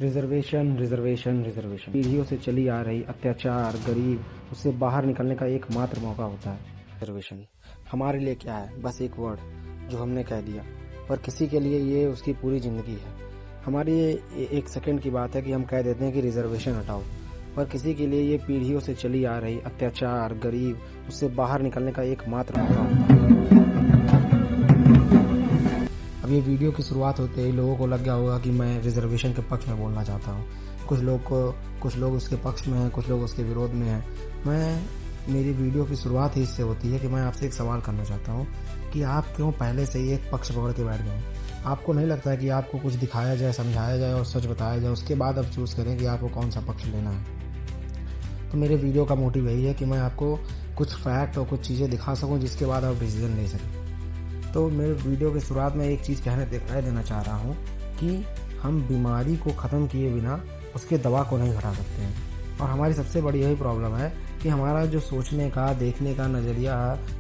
Reservation reservation reservation पीढ़ियों से चली आ रही अत्याचार, गरीब, उससे बाहर निकलने का एकमात्र मौका होता है रिजर्वेशन। हमारे लिए क्या है, बस एक वर्ड जो हमने कह दिया, पर किसी के लिए ये उसकी पूरी ज़िंदगी है। हमारी ये एक सेकंड की बात है कि हम कह देते हैं कि रिजर्वेशन हटाओ, पर किसी के लिए ये पीढ़ियों से चली आ रही अत्याचार, गरीब, उससे बाहर निकलने का एकमात्र मौका होता है। अब ये वीडियो की शुरुआत होते ही लोगों को लग गया होगा कि मैं रिजर्वेशन के पक्ष में बोलना चाहता हूँ। कुछ लोग उसके पक्ष में हैं, कुछ लोग उसके विरोध में हैं। मेरी वीडियो की शुरुआत ही इससे होती है कि मैं आपसे एक सवाल करना चाहता हूँ कि आप क्यों पहले से ही एक पक्ष पकड़ के बैठ गए। आपको नहीं लगता है कि आपको कुछ दिखाया जाए, समझाया जाए और सच बताया जाए, उसके बाद आप चूज़ करें कि आपको कौन सा पक्ष लेना है। तो मेरे वीडियो का मोटिव यही है कि मैं आपको कुछ फैक्ट और कुछ चीज़ें दिखा सकूं जिसके बाद आप डिसीजन ले सकें। तो मेरे वीडियो की शुरुआत में एक चीज़ कह देना चाह रहा हूँ कि हम बीमारी को ख़त्म किए बिना उसके दवा को नहीं घटा सकते हैं। और हमारी सबसे बड़ी यही प्रॉब्लम है कि हमारा जो सोचने का, देखने का नज़रिया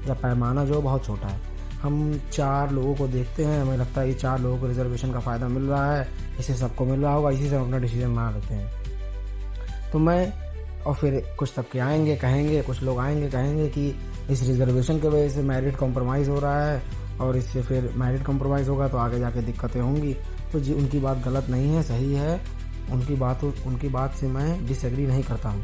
या पैमाना जो बहुत छोटा है। हम 4 लोगों को देखते हैं, हमें लगता है कि 4 लोगों को रिजर्वेशन का फ़ायदा मिल रहा है, इसे सबको मिल रहा होगा, इसी से हम अपना डिसीजन बना लेते हैं। तो मैं और फिर कुछ तबके आएंगे कहेंगे, कुछ लोग आएंगे कहेंगे कि इस रिजर्वेशन की वजह से मेरिट कॉम्प्रोमाइज़ हो रहा है और इससे फिर मेरिट कॉम्प्रोमाइज़ होगा तो आगे जाके दिक्कतें होंगी। तो जी, उनकी बात गलत नहीं है, सही है। उनकी बात से मैं डिसएग्री नहीं करता हूँ,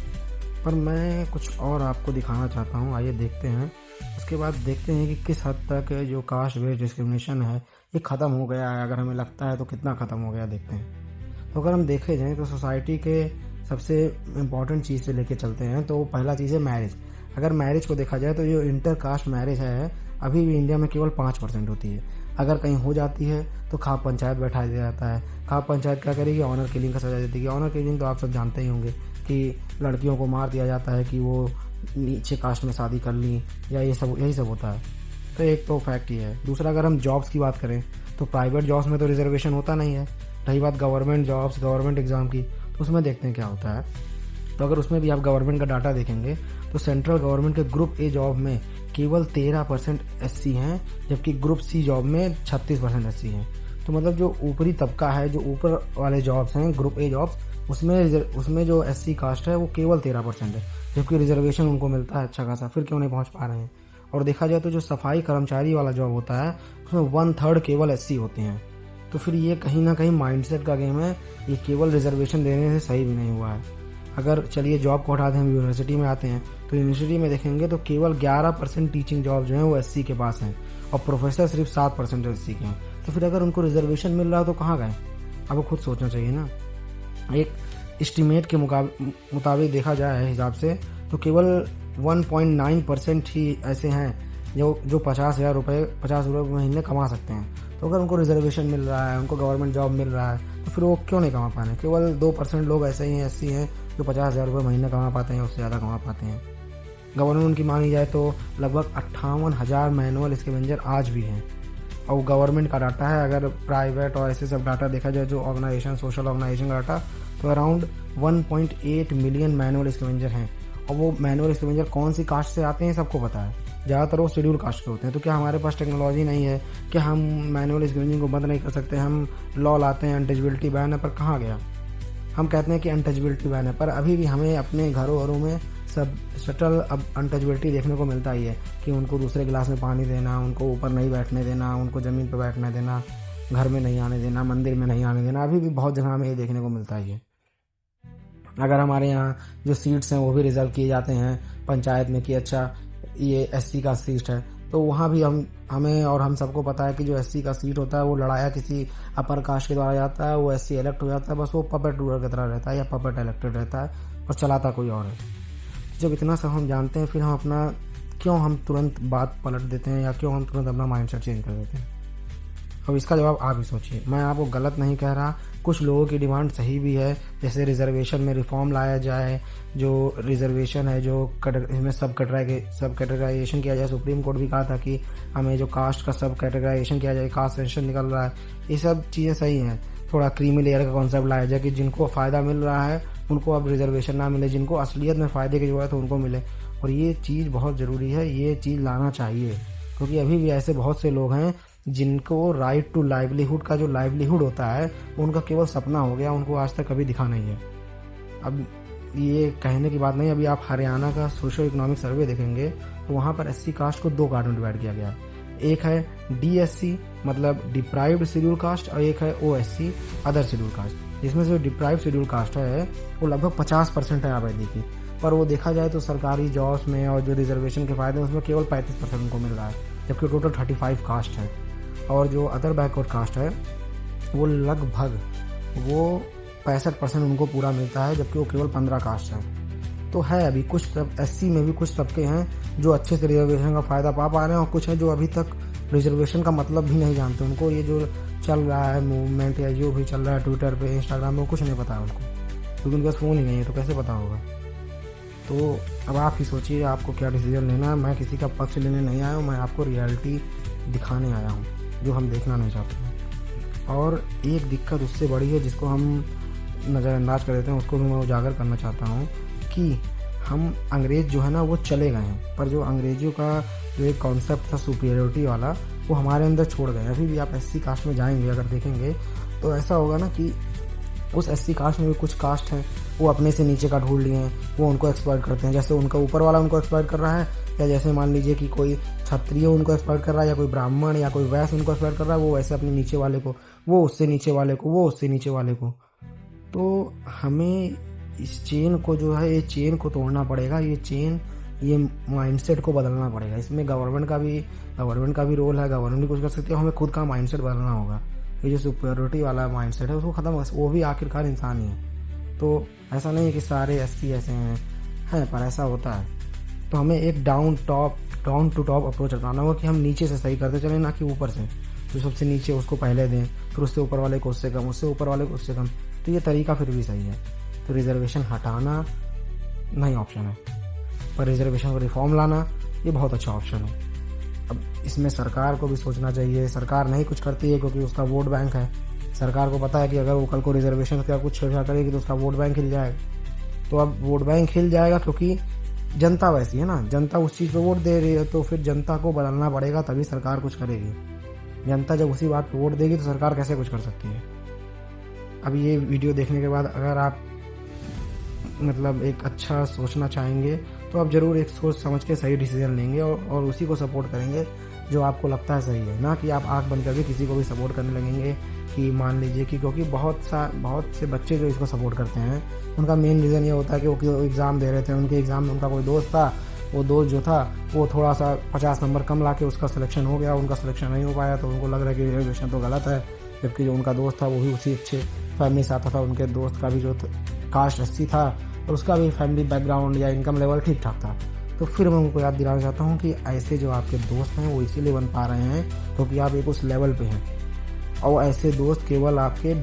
पर मैं कुछ और आपको दिखाना चाहता हूँ। आइए देखते हैं, उसके बाद देखते हैं कि किस हद तक जो कास्ट बेस्ड डिस्क्रिमिनेशन है ये ख़त्म हो गया है। अगर हमें लगता है तो कितना ख़त्म हो गया देखते हैं। तो अगर हम देखे जाएँ तो सोसाइटी के सबसे इम्पॉर्टेंट चीज़ से लेके चलते हैं तो पहला चीज़ है मैरिज। अगर मैरिज को देखा जाए तो जो इंटर कास्ट मैरिज है अभी भी इंडिया में केवल 5% होती है। अगर कहीं हो जाती है तो खाप पंचायत बैठा दिया जाता है। खाप पंचायत क्या करेगी, ऑनर किलिंग का सजा देती है। ऑनर किलिंग तो आप सब जानते ही होंगे कि लड़कियों को मार दिया जाता है कि वो नीचे कास्ट में शादी कर ली, या यही सब होता है। तो एक तो फैक्ट ये है। दूसरा, अगर हम जॉब्स की बात करें तो प्राइवेट जॉब्स में तो रिजर्वेशन होता नहीं है। रही बात गवर्नमेंट जॉब्स, गवर्नमेंट एग्ज़ाम की, तो उसमें देखते हैं क्या होता है। तो अगर उसमें भी आप गवर्नमेंट का डाटा देखेंगे तो सेंट्रल गवर्नमेंट के ग्रुप ए जॉब में केवल 13% एससी हैं, जबकि ग्रुप सी जॉब में 36% एससी हैं। तो मतलब जो ऊपरी तबका है, जो ऊपर वाले जॉब्स हैं ग्रुप ए जॉब्स, उसमें जो एससी कास्ट है वो केवल 13% है, जबकि रिजर्वेशन उनको मिलता है अच्छा खासा। फिर क्यों नहीं पहुंच पा रहे हैं। और देखा जाए तो जो सफाई कर्मचारी वाला जॉब होता है उसमें 1/3 केवल एससी होते हैं। तो फिर ये कहीं ना कहीं माइंडसेट का गेम है। ये केवल रिजर्वेशन देने से सही भी नहीं हुआ है। अगर चलिए जॉब को हटा दें, हम यूनिवर्सिटी में आते हैं तो यूनिवर्सिटी में देखेंगे तो केवल 11% टीचिंग जॉब जो हैं वो एससी के पास हैं और प्रोफेसर सिर्फ 7% एससी के हैं। तो फिर अगर उनको रिजर्वेशन मिल रहा है तो कहाँ गए, आपको खुद सोचना चाहिए ना। एक एस्टीमेट के मुताबिक देखा जाए हिसाब से तो केवल 1.9% ही ऐसे हैं जो 50,000 रुपये महीने कमा सकते हैं। तो अगर उनको रिजर्वेशन मिल रहा है, उनको गवर्नमेंट जॉब मिल रहा है, तो फिर वो क्यों नहीं कमा पा रहे हैं। केवल 2% लोग ऐसे ही एससी हैं जो 50,000 रुपये महीने कमा पाते हैं, उससे ज़्यादा कमा पाते हैं। गवर्नमेंट की मानी जाए तो लगभग 58,000 मैनुअल स्कैवेंजर आज भी हैं, और गवर्नमेंट का डाटा है। अगर प्राइवेट और ऐसे सब डाटा देखा जाए, जो ऑर्गेनाइजेशन, सोशल ऑर्गेनाइजेशन का डाटा, तो अराउंड 1.8 मिलियन मैनुअल स्कैवेंजर हैं। और वो मैनुअल स्कैवेंजर कौन सी कास्ट से आते हैं सबको पता है, ज़्यादातर वो शेड्यूल कास्ट के होते हैं। तो क्या हमारे पास टेक्नोलॉजी नहीं है कि हम मैनुअल स्कैवेंजिंग को बंद नहीं कर सकते। हम लॉ लाते हैं, अनटचेबिलिटी बैन है, पर कहाँ गया। हम कहते हैं कि अनटचेबिलिटी बैन है, पर अभी भी हमें अपने घरों में सब सटल अब अनटचेबिलिटी देखने को मिलता ही है कि उनको दूसरे गिलास में पानी देना, उनको ऊपर नहीं बैठने देना, उनको ज़मीन पर बैठने देना, घर में नहीं आने देना, मंदिर में नहीं आने देना। अभी भी बहुत जगह हमें ये देखने को मिलता ही है। अगर हमारे यहाँ जो सीट्स हैं वो भी रिजर्व किए जाते हैं पंचायत में कि अच्छा ये एससी का सीट है, तो वहाँ भी हम सबको पता है कि जो एससी का सीट होता है वो लड़ाया किसी अपर कास्ट के द्वारा जाता है, वो एससी इलेक्ट हो जाता है, बस वो पपेट रूलर की तरह रहता है या पपेट इलेक्टेड रहता है और चलाता कोई और है। जब इतना सब हम जानते हैं, फिर क्यों हम तुरंत बात पलट देते हैं या क्यों हम तुरंत अपना माइंडसेट चेंज कर देते हैं। अब इसका जवाब आप ही सोचिए। मैं आपको गलत नहीं कह रहा, कुछ लोगों की डिमांड सही भी है, जैसे रिजर्वेशन में रिफॉर्म लाया जाए, जो रिजर्वेशन है जो इसमें सब कैटेगराइजेशन किया जाए। सुप्रीम कोर्ट भी कहा था कि हमें जो कास्ट का सब कैटेगराइजेशन किया जाए, कास्ट सेंशन निकल रहा है, ये सब चीज़ें सही हैं। थोड़ा क्रीमी लेयर का कॉन्सेप्ट लाया जाए कि जिनको फ़ायदा मिल रहा है उनको अब रिजर्वेशन ना मिले, जिनको असलियत में फ़ायदे की जरूरत है उनको मिले। और ये चीज़ बहुत ज़रूरी है, ये चीज़ लाना चाहिए, क्योंकि अभी भी ऐसे बहुत से लोग हैं जिनको राइट टू लाइवलीहुड का जो लाइवलीहुड होता है वो उनका केवल सपना हो गया, उनको आज तक कभी दिखा नहीं है। अब ये कहने की बात नहीं, अभी आप हरियाणा का सोशो इकोनॉमिक सर्वे देखेंगे तो वहाँ पर एससी कास्ट को 2 पार्ट में डिवाइड किया गया है। एक है DSC मतलब डिप्राइव्ड शेड्यूल कास्ट, और एक है OSC अदर शेड्यूल कास्ट, जिसमें से जो डिप्राइव्ड शेड्यूल कास्ट है वो लगभग 50% है आबादी की। पर वो देखा जाए तो सरकारी जॉब्स में और जो रिजर्वेशन के फायदे हैं उसमें केवल 35% उनको मिल रहा है, जबकि टोटल 35 कास्ट है। और जो अदर बैकवर्ड कास्ट है वो लगभग 65% उनको पूरा मिलता है, जबकि वो केवल 15 कास्ट है। तो है अभी कुछ SC में भी कुछ तबके हैं जो अच्छे से रिजर्वेशन का फ़ायदा पा रहे हैं, और कुछ हैं जो अभी तक रिजर्वेशन का मतलब भी नहीं जानते। उनको ये जो चल रहा है मूवमेंट या जो भी चल रहा है ट्विटर पे, इंस्टाग्राम में, वो कुछ नहीं पता है उनको, क्योंकि उनके पास फ़ोन ही नहीं है, तो कैसे पता होगा। तो अब आप ही सोचिए आपको क्या डिसीजन लेना है। मैं किसी का पक्ष लेने नहीं आया हूँ, मैं आपको रियलिटी दिखाने आया हूँ जो हम देखना नहीं चाहते हैं। और एक दिक्कत उससे बड़ी है जिसको हम नज़रअंदाज कर देते हैं, उसको भी मैं उजागर करना चाहता हूँ कि हम अंग्रेज़ जो है ना वो चले गए हैं, पर जो अंग्रेज़ों का जो एक कॉन्सेप्ट था सुपीरियरिटी वाला वो हमारे अंदर छोड़ गए। अभी भी आप SC कास्ट में जाएंगे अगर देखेंगे तो ऐसा होगा ना कि उस SC कास्ट में भी कुछ कास्ट हैं वो अपने से नीचे का ढूंढ लिए हैं, वो उनको एक्सप्लॉइट करते हैं। जैसे उनका ऊपर वाला उनको एक्सप्लॉइट कर रहा है, या जैसे मान लीजिए कि कोई क्षत्रिय उनको एक्सप्लॉइट कर रहा है, या कोई ब्राह्मण या कोई वैश्य उनको एक्सप्लॉइट कर रहा है, वो वैसे अपने नीचे वाले को, वो उससे नीचे वाले को, वो उससे नीचे वाले को। तो हमें इस चेन को जो है, ये चेन को तोड़ना पड़ेगा, ये माइंडसेट को बदलना पड़ेगा। इसमें गवर्नमेंट का भी रोल है, गवर्नमेंट भी कुछ कर सकती है, हमें खुद का माइंडसेट बदलना होगा। ये जो सुपीरियरिटी वाला माइंडसेट है उसको खत्म, वो भी आखिरकार इंसान ही है। तो ऐसा नहीं है कि सारे SC ऐसे हैं, पर ऐसा होता है। तो हमें एक डाउन टू टॉप अप्रोच अपनाना होगा कि हम नीचे से सही करते चलें, ना कि ऊपर से। जो सबसे नीचे उसको पहले दें, फिर उससे ऊपर वाले को उससे कम, उससे ऊपर वाले को उससे कम। तो ये तरीका फिर भी सही है। तो रिजर्वेशन हटाना नहीं ऑप्शन है, पर रिजर्वेशन को रिफॉर्म लाना ये बहुत अच्छा ऑप्शन है। अब इसमें सरकार को भी सोचना चाहिए। सरकार नहीं कुछ करती है क्योंकि उसका वोट बैंक है। सरकार को पता है कि अगर वो कल को रिजर्वेशन का कुछ छेड़छाड़ करेगी तो उसका वोट बैंक हिल जाएगा। तो अब वोट बैंक हिल जाएगा क्योंकि जनता वैसी है ना, जनता उस चीज़ पे वोट दे रही है, तो फिर जनता को बदलना पड़ेगा तभी सरकार कुछ करेगी। जनता जब उसी बात पे वोट देगी तो सरकार कैसे कुछ कर सकती है। अब ये वीडियो देखने के बाद अगर आप मतलब एक अच्छा सोचना चाहेंगे तो आप ज़रूर एक सोच समझ के सही डिसीजन लेंगे और उसी को सपोर्ट करेंगे जो आपको लगता है सही है, ना कि आप आंख बंद करके किसी को भी सपोर्ट करने लगेंगे। कि मान लीजिए कि क्योंकि बहुत से बच्चे जो इसको सपोर्ट करते हैं उनका मेन रीज़न ये होता है कि वो एग्ज़ाम दे रहे थे, उनके एग्ज़ाम में उनका कोई दोस्त था, वो दोस्त जो था वो थोड़ा सा 50 नंबर कम ला के उसका सिलेक्शन हो गया, उनका सिलेक्शन नहीं हो पाया, तो उनको लग रहा है कि रिजर्वेशन तो गलत है। जबकि जो उनका दोस्त था वो भी उसी अच्छे फैमिली से आता था, उनके दोस्त का भी जो कास्ट 80 था और उसका भी फैमिली बैकग्राउंड या इनकम लेवल ठीक ठाक था। तो फिर मैं उनको याद दिलाना चाहता हूँ कि ऐसे जो आपके दोस्त हैं वो इसीलिए बन पा रहे हैं क्योंकि आप एक उस लेवल पे हैं, और ऐसे दोस्त केवल आपके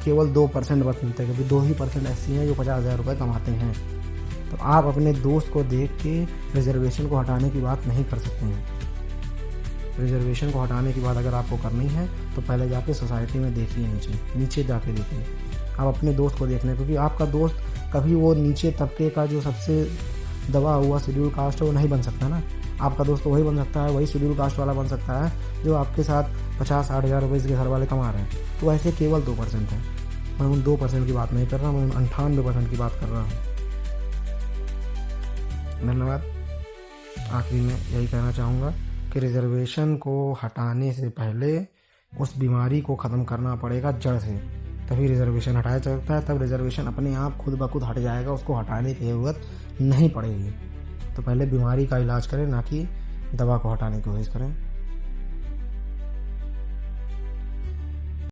केवल 2% बस मिलते हैं, क्योंकि 2% ऐसे हैं जो 50,000 रुपये कमाते हैं। तो आप अपने दोस्त को देख के रिजर्वेशन को हटाने की बात नहीं कर सकते हैं। रिजर्वेशन को हटाने की बात अगर आपको करनी है तो पहले जाके सोसाइटी में देखिए, नीचे जाके देखिए, आप अपने दोस्त को देखना, क्योंकि आपका दोस्त कभी वो नीचे तबके का जो सबसे दबा हुआ शेड्यूल कास्ट है वो नहीं बन सकता ना। आपका दोस्त वही बन सकता है, वही शेड्यूल कास्ट वाला बन सकता है जो आपके साथ 50-60 हज़ार रुपये इसके घर वाले कमा रहे हैं। तो ऐसे केवल 2% है। मैं उन 2% की बात नहीं कर रहा, मैं उन 98% की बात कर रहा हूँ। धन्यवाद। आखिरी में यही कहना चाहूँगा कि रिजर्वेशन को हटाने से पहले उस बीमारी को ख़त्म करना पड़ेगा जड़ से, तभी रिजर्वेशन हटाया जा सकता है। तब रिजर्वेशन अपने आप खुद ब खुद हट जाएगा, उसको हटाने की ज़रूरत नहीं पड़ेगी। तो पहले बीमारी का इलाज करें, ना कि दवा को हटाने की कोशिश करें।